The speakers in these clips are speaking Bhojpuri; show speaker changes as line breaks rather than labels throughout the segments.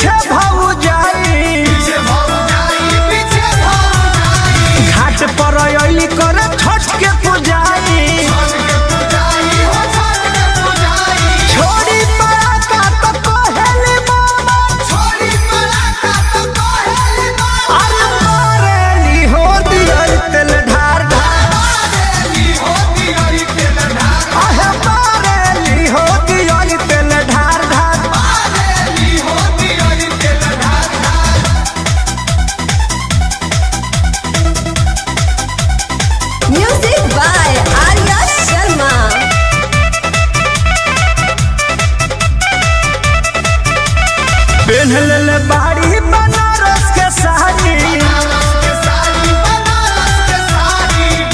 पीछे भौजाई घाट पर अइली कर छठ के पुजाई छोड़ी पड़ाका तो कोहेली मामा अरे मारेली हो दियर तेल ढार आहे मारेली हो दियर तेल ढार
Music by Arya Sharma.
पेन्हल ले बाड़ी बनारस के साड़ी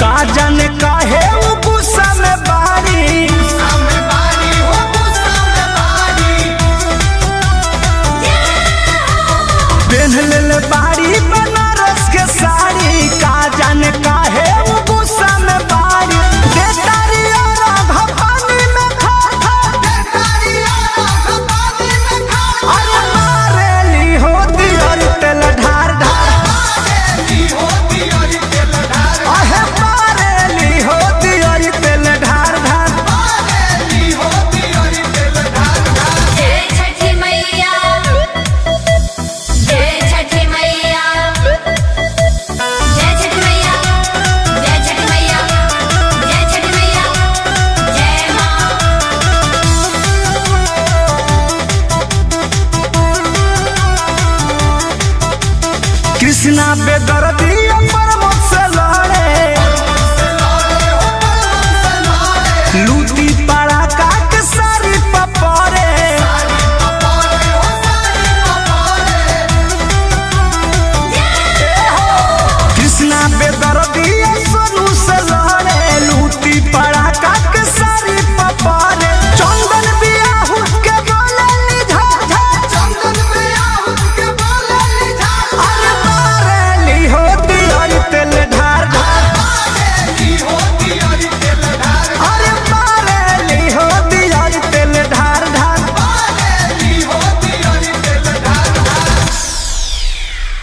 का जाने काहे उ गुस्सा में बाड़ी पेन्हल ले बाड़ी बनारस के साड़ी का जाने काहे उ गुस्सा में बाड़ी देतारी और भपानी में खा अरे मारेली हो दियर तेल ढार आहे मारेली हो दियर तेल ढार
जय छठी मैया जय छठी मैया जय छठी मैया जय छठी मैया जय छठी मैया जय माँ।
कृष्णा बेदर